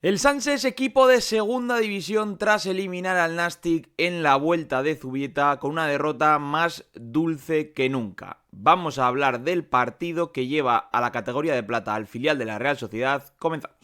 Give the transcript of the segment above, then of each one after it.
El Sanse es equipo de segunda división tras eliminar al Nastic en la vuelta de Zubieta con una derrota más dulce que nunca. Vamos a hablar del partido que lleva a la categoría de plata al filial de la Real Sociedad. Comenzamos.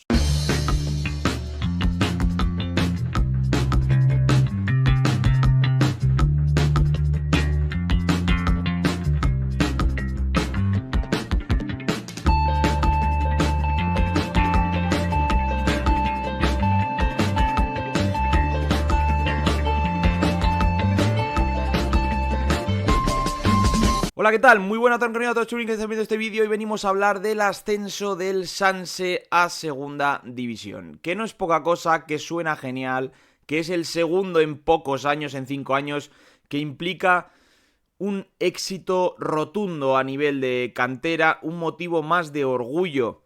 Hola, ¿qué tal? Muy buena tarde a todos los que están viendo este vídeo y venimos a hablar del ascenso del Sanse a segunda división. Que no es poca cosa, que suena genial, que es el segundo en pocos años, en 5 años, que implica un éxito rotundo a nivel de cantera, un motivo más de orgullo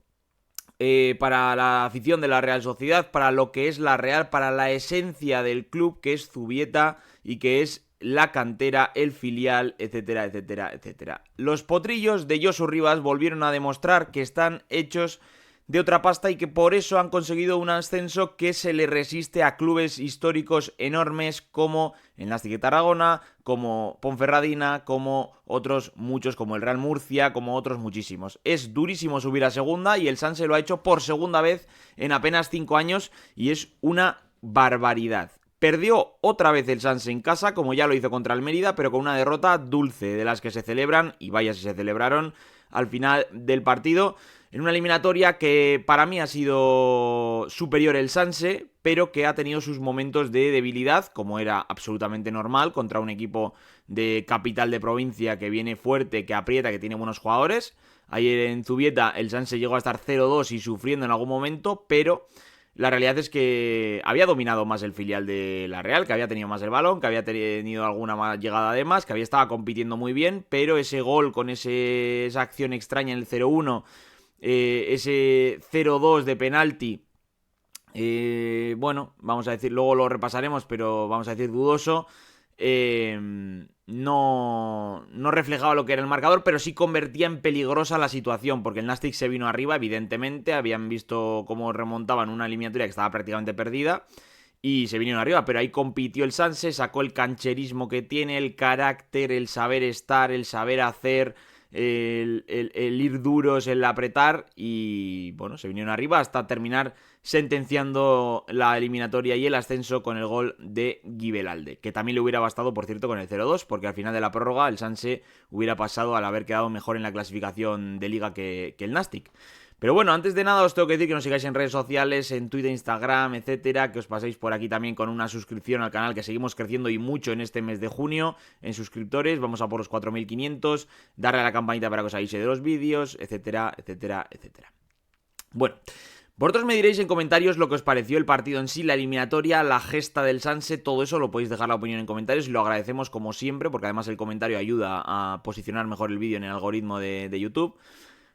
para la afición de la Real Sociedad, para lo que es la Real, para la esencia del club que es Zubieta y que es la cantera, el filial, etcétera, etcétera, etcétera. Los potrillos de Josu Rivas volvieron a demostrar que están hechos de otra pasta y que por eso han conseguido un ascenso que se le resiste a clubes históricos enormes como el Nastic de Tarragona, como Ponferradina, como otros muchos, como el Real Murcia, como otros muchísimos. Es durísimo subir a segunda y el Sanse lo ha hecho por segunda vez en apenas 5 años y es una barbaridad. Perdió otra vez el Sanse en casa, como ya lo hizo contra el Mérida, pero con una derrota dulce, de las que se celebran, y vaya si se celebraron, al final del partido, en una eliminatoria que para mí ha sido superior el Sanse, pero que ha tenido sus momentos de debilidad, como era absolutamente normal, contra un equipo de capital de provincia que viene fuerte, que aprieta, que tiene buenos jugadores. Ayer en Zubieta el Sanse llegó a estar 0-2 y sufriendo en algún momento, pero la realidad es que había dominado más el filial de la Real, que había tenido más el balón, que había tenido alguna más llegada de más, que había estado compitiendo muy bien, pero ese gol con esa acción extraña en el 0-1, ese 0-2 de penalti, bueno, vamos a decir, luego lo repasaremos, pero vamos a decir dudoso. No reflejaba lo que era el marcador, pero sí convertía en peligrosa la situación, porque el Nastic se vino arriba, evidentemente, habían visto cómo remontaban una eliminatoria que estaba prácticamente perdida, y se vinieron arriba, pero ahí compitió el Sanse, sacó el cancherismo que tiene, el carácter, el saber estar, el saber hacer, el ir duros, el apretar, y bueno, se vinieron arriba hasta terminar sentenciando la eliminatoria y el ascenso con el gol de Gibelalde, que también le hubiera bastado, por cierto, con el 0-2, porque al final de la prórroga el Sanse hubiera pasado al haber quedado mejor en la clasificación de liga que el Nastic. Pero bueno, antes de nada os tengo que decir que nos sigáis en redes sociales, en Twitter, Instagram, etcétera, que os paséis por aquí también con una suscripción al canal, que seguimos creciendo y mucho en este mes de junio en suscriptores, vamos a por los 4.500, darle a la campanita para que os avise de los vídeos, etcétera, etcétera, etcétera. Bueno, vosotros me diréis en comentarios lo que os pareció el partido en sí, la eliminatoria, la gesta del Sanse, todo eso lo podéis dejar la opinión en comentarios y lo agradecemos como siempre, porque además el comentario ayuda a posicionar mejor el vídeo en el algoritmo de YouTube.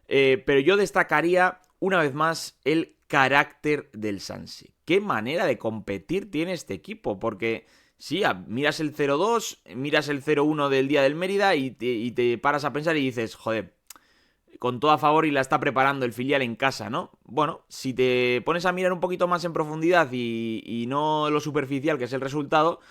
Pero yo destacaría una vez más el carácter del Sanse. Qué manera de competir tiene este equipo, porque sí, miras el 0-2, miras el 0-1 del día del Mérida y te paras a pensar y dices, joder, con todo a favor y la está preparando el filial en casa, ¿no? Bueno, si te pones a mirar un poquito más en profundidad y no lo superficial que es el resultado,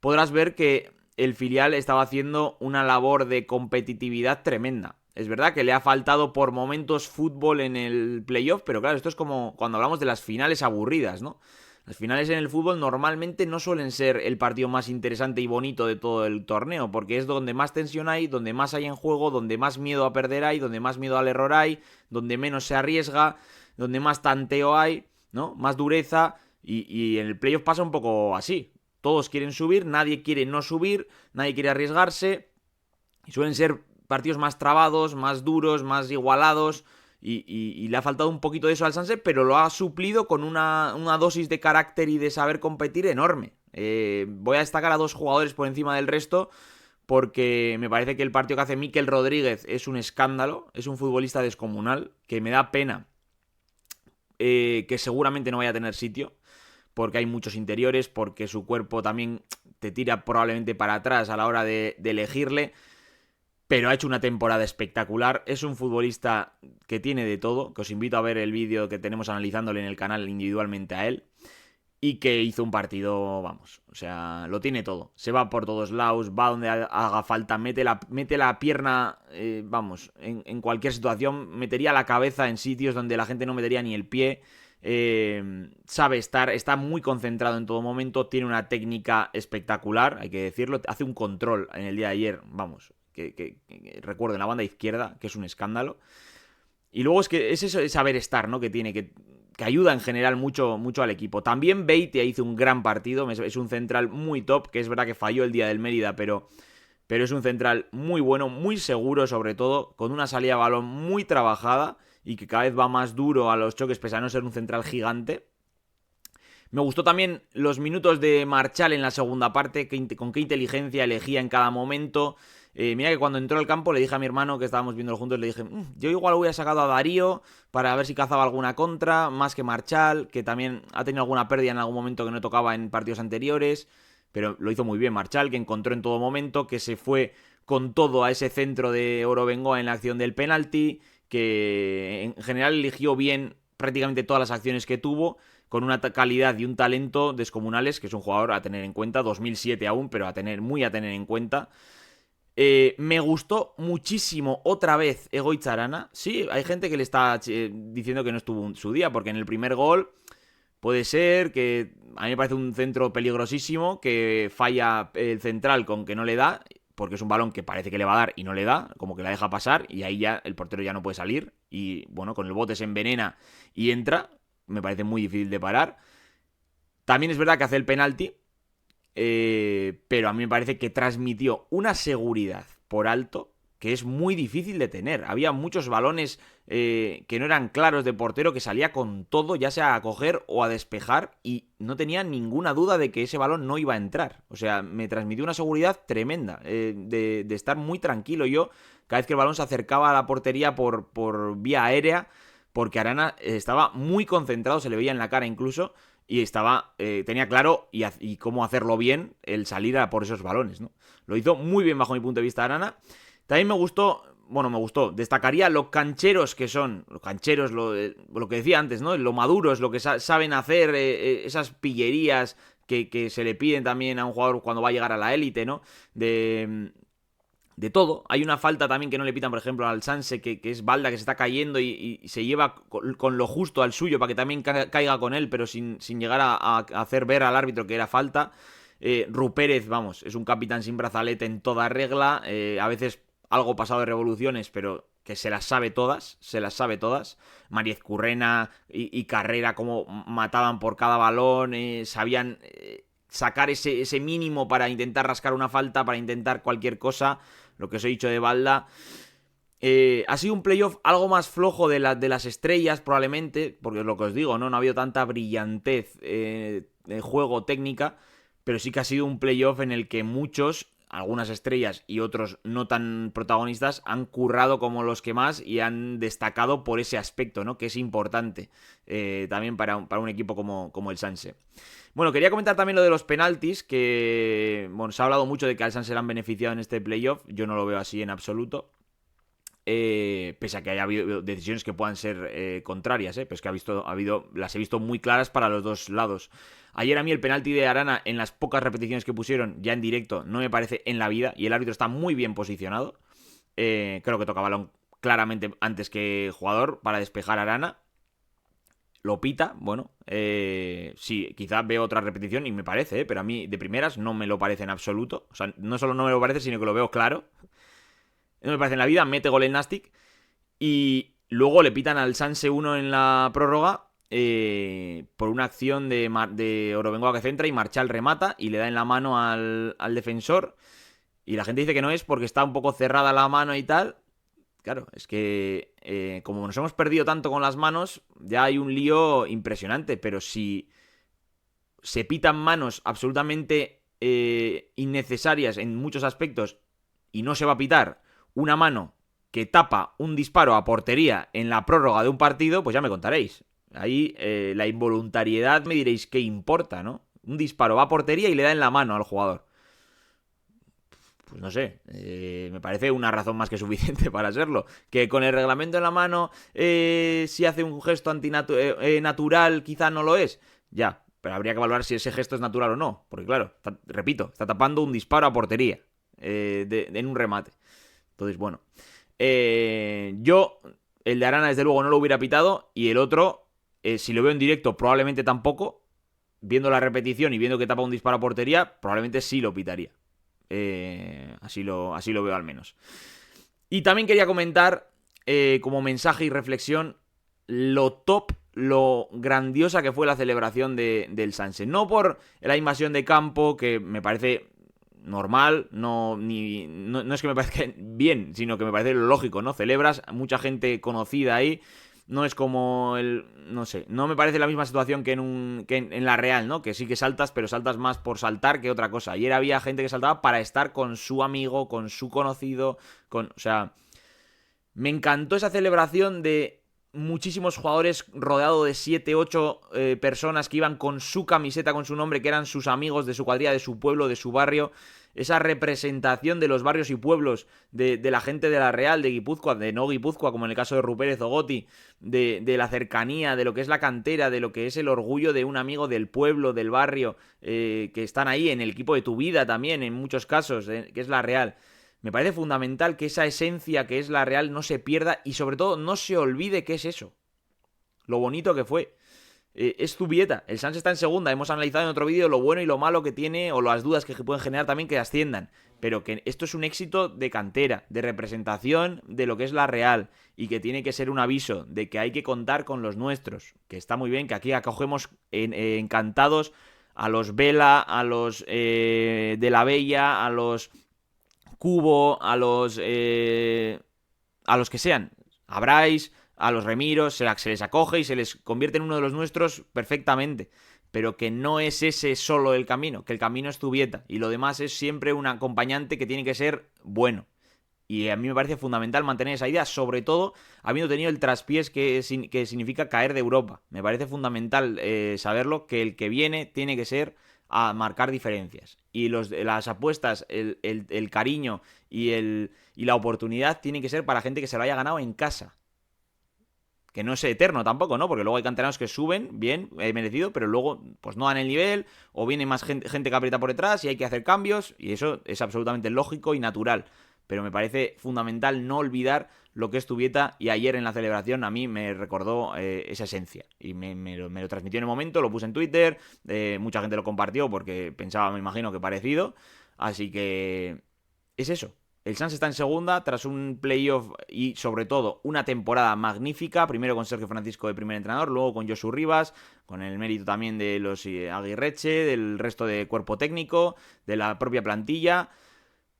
podrás ver que el filial estaba haciendo una labor de competitividad tremenda. Es verdad que le ha faltado por momentos fútbol en el playoff, pero claro, esto es como cuando hablamos de las finales aburridas, ¿no? Las finales en el fútbol normalmente no suelen ser el partido más interesante y bonito de todo el torneo, porque es donde más tensión hay, donde más hay en juego, donde más miedo a perder hay, donde más miedo al error hay, donde menos se arriesga, donde más tanteo hay, ¿no? Más dureza, y en el playoff pasa un poco así. Todos quieren subir, nadie quiere no subir, nadie quiere arriesgarse, y suelen ser partidos más trabados, más duros, más igualados, y le ha faltado un poquito de eso al Sanse, pero lo ha suplido con una dosis de carácter y de saber competir enorme. Voy a destacar a 2 jugadores por encima del resto, porque me parece que el partido que hace Mikel Rodríguez es un escándalo, es un futbolista descomunal, que me da pena que seguramente no vaya a tener sitio, porque hay muchos interiores, porque su cuerpo también te tira probablemente para atrás a la hora de elegirle. pero ha hecho una temporada espectacular. Es un futbolista que tiene de todo, que os invito a ver el vídeo que tenemos analizándole en el canal individualmente a él. Y que hizo un partido, vamos, o sea, lo tiene todo. Se va por todos lados, va donde haga falta, mete la pierna, vamos, cualquier situación, metería la cabeza en sitios donde la gente no metería ni el pie. Sabe estar, está muy concentrado en todo momento, tiene una técnica espectacular, hay que decirlo, hace un control en el día de ayer, vamos, que recuerdo en la banda izquierda, que es un escándalo. Y luego es que es eso, es saber estar, ¿no? Que tiene, que ayuda en general mucho, mucho al equipo. También Beitia hizo un gran partido, es un central muy top, que es verdad que falló el día del Mérida, pero es un central muy bueno, muy seguro sobre todo, con una salida de balón muy trabajada y que cada vez va más duro a los choques, pese a no ser un central gigante. Me gustó también los minutos de Marchal en la segunda parte, con qué inteligencia elegía en cada momento. Mira que cuando entró al campo le dije a mi hermano, que estábamos viendo juntos, le dije, yo igual hubiera sacado a Darío para ver si cazaba alguna contra, más que Marchal, que también ha tenido alguna pérdida en algún momento que no tocaba en partidos anteriores, pero lo hizo muy bien Marchal, que encontró en todo momento, que se fue con todo a ese centro de Oro Bengoa en la acción del penalti, que en general eligió bien prácticamente todas las acciones que tuvo, con una calidad y un talento descomunales, que es un jugador a tener en cuenta, 2007 aún, pero muy a tener en cuenta. Me gustó muchísimo otra vez Egoitz Arana. Sí, hay gente que le está diciendo que no estuvo su día, porque en el primer gol puede ser que a mí me parece un centro peligrosísimo, que falla el central con que no le da, porque es un balón que parece que le va a dar y no le da, como que la deja pasar y ahí ya el portero ya no puede salir y bueno, con el bote se envenena y entra, me parece muy difícil de parar. También es verdad que hace el penalti, pero a mí me parece que transmitió una seguridad por alto que es muy difícil de tener. Había muchos balones que no eran claros de portero, que salía con todo, ya sea a coger o a despejar, y no tenía ninguna duda de que ese balón no iba a entrar. O sea, me transmitió una seguridad tremenda, de estar muy tranquilo yo cada vez que el balón se acercaba a la portería por vía aérea, porque Arana estaba muy concentrado, se le veía en la cara incluso, y tenía claro y cómo hacerlo bien el salir a por esos balones, ¿no? Lo hizo muy bien bajo mi punto de vista Arana. También me gustó, destacaría lo cancheros que son, los cancheros, lo que decía antes, ¿no? Lo maduros, lo que saben hacer, esas pillerías que se le piden también a un jugador cuando va a llegar a la élite, ¿no? De todo. Hay una falta también que no le pitan, por ejemplo, al Sanse, que es Balda, que se está cayendo y se lleva con lo justo al suyo para que también caiga con él, pero sin llegar a hacer ver al árbitro que era falta. Rupérez, vamos, es un capitán sin brazalete en toda regla, a veces algo pasado de revoluciones, pero que se las sabe todas, Mariez Currena y Carrera, como mataban por cada balón, sabían sacar ese mínimo para intentar rascar una falta, para intentar cualquier cosa, lo que os he dicho de Balda. Ha sido un playoff algo más flojo de las estrellas, probablemente, porque es lo que os digo, ¿no? No ha habido tanta brillantez de juego técnica, pero sí que ha sido un playoff en el que muchos, algunas estrellas y otros no tan protagonistas, han currado como los que más y han destacado por ese aspecto, ¿no? Que es importante también para un equipo como el Sanse. Bueno, quería comentar también lo de los penaltis, que bueno, se ha hablado mucho de que al Sanse le han beneficiado en este playoff, yo no lo veo así en absoluto. Pese a que haya habido decisiones que puedan ser contrarias, pero es que las he visto muy claras para los dos lados. Ayer a mí el penalti de Arana, en las pocas repeticiones que pusieron ya en directo, no me parece en la vida, y el árbitro está muy bien posicionado. Creo que toca balón claramente antes que jugador para despejar a Arana. Lo pita, bueno, sí, quizás veo otra repetición y me parece, pero a mí de primeras no me lo parece en absoluto. O sea, no solo no me lo parece, sino que lo veo claro. No me parece en la vida, mete gol el Nastic. Y luego le pitan al Sanse 1 en la prórroga por una acción de Orobengoa que centra y Marchal remata y le da en la mano al defensor. Y la gente dice que no es porque está un poco cerrada la mano y tal. Claro, es que como nos hemos perdido tanto con las manos, ya hay un lío impresionante. Pero si se pitan manos absolutamente innecesarias en muchos aspectos y no se va a pitar una mano que tapa un disparo a portería en la prórroga de un partido, pues ya me contaréis. Ahí la involuntariedad me diréis qué importa, ¿no? Un disparo va a portería y le da en la mano al jugador. pues no sé, me parece una razón más que suficiente para serlo. Que con el reglamento en la mano, si hace un gesto antinatural, quizá no lo es. Ya, pero habría que valorar si ese gesto es natural o no. Porque claro, repito, está tapando un disparo a portería en un remate. Entonces, bueno. Yo, el de Arana, desde luego, no lo hubiera pitado. Y el otro, si lo veo en directo, probablemente tampoco. Viendo la repetición y viendo que tapa un disparo a portería, probablemente sí lo pitaría. Así lo veo al menos. Y también quería comentar, como mensaje y reflexión, lo top, lo grandiosa que fue la celebración del Sanse. No por la invasión de campo, que me parece normal, no es que me parezca bien, sino que me parece lo lógico, ¿no? Celebras, mucha gente conocida ahí. No es como no sé, no me parece la misma situación que en la Real, ¿no? Que sí que saltas, pero saltas más por saltar que otra cosa. Ayer había gente que saltaba para estar con su amigo, con su conocido, o sea, me encantó esa celebración de muchísimos jugadores rodeado de 7, 8 personas que iban con su camiseta, con su nombre, que eran sus amigos de su cuadrilla, de su pueblo, de su barrio. Esa representación de los barrios y pueblos de la gente de la Real, de Guipúzcoa, de no Guipúzcoa, como en el caso de Rupérez o Goti, de la cercanía, de lo que es la cantera, de lo que es el orgullo de un amigo del pueblo, del barrio, que están ahí en el equipo de tu vida también, en muchos casos, que es la Real. Me parece fundamental que esa esencia que es la Real no se pierda y sobre todo no se olvide qué es eso. Lo bonito que fue. Es Zubieta. El Sanse está en segunda. Hemos analizado en otro vídeo lo bueno y lo malo que tiene o las dudas que pueden generar también que asciendan. Pero que esto es un éxito de cantera, de representación de lo que es la Real y que tiene que ser un aviso de que hay que contar con los nuestros. Que está muy bien, que aquí acogemos encantados a los Vela, a los de la Bella, a los Cubo, a los que sean, a Bryce, a los Remiros, se les acoge y se les convierte en uno de los nuestros perfectamente. Pero que no es ese solo el camino, que el camino es Zubieta y lo demás es siempre un acompañante que tiene que ser bueno. Y a mí me parece fundamental mantener esa idea, sobre todo habiendo tenido el traspiés que significa caer de Europa. Me parece fundamental saberlo, que el que viene tiene que ser a marcar diferencias. Y las apuestas, el cariño y la oportunidad tienen que ser para gente que se lo haya ganado en casa. Que no es eterno tampoco, ¿no? Porque luego hay canteranos que suben, bien, merecido, pero luego pues no dan el nivel, o viene más gente que aprieta por detrás y hay que hacer cambios, y eso es absolutamente lógico y natural. Pero me parece fundamental no olvidar lo que es Zubieta, y ayer en la celebración a mí me recordó esa esencia. Y me lo transmitió en el momento, lo puse en Twitter, mucha gente lo compartió porque pensaba, me imagino, que parecido. Así que es eso. El Sanse está en segunda tras un playoff y sobre todo una temporada magnífica, primero con Sergio Francisco de primer entrenador, luego con Josu Rivas, con el mérito también de los Aguirreche, del resto de cuerpo técnico, de la propia plantilla.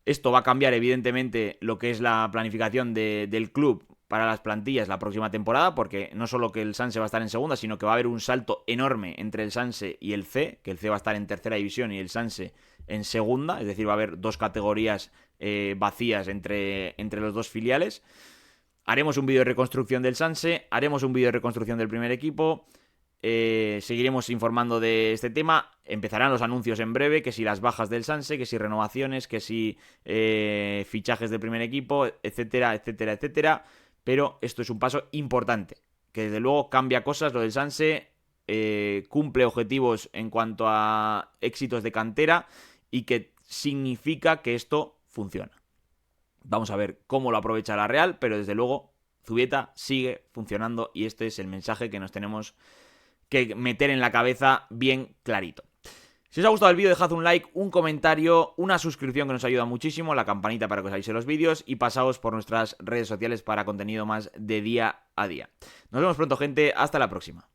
Esto va a cambiar evidentemente lo que es la planificación del club para las plantillas la próxima temporada, porque no solo que el Sanse va a estar en segunda, sino que va a haber un salto enorme entre el Sanse y el C, que el C va a estar en tercera división y el Sanse en segunda, es decir, va a haber dos categorías vacías entre los dos filiales. Haremos un vídeo de reconstrucción del Sanse, haremos un vídeo de reconstrucción del primer equipo. Seguiremos informando de este tema. Empezarán los anuncios en breve, que si las bajas del Sanse, que si renovaciones, que si fichajes del primer equipo, etcétera, etcétera, etcétera. Pero esto es un paso importante, que desde luego cambia cosas. Lo del Sanse cumple objetivos en cuanto a éxitos de cantera y que significa que esto funciona. Vamos a ver cómo lo aprovecha la Real, pero desde luego Zubieta sigue funcionando y este es el mensaje que nos tenemos que meter en la cabeza bien clarito. Si os ha gustado el vídeo, dejad un like, un comentario, una suscripción que nos ayuda muchísimo, la campanita para que os avise los vídeos y pasaos por nuestras redes sociales para contenido más de día a día. Nos vemos pronto, gente, hasta la próxima.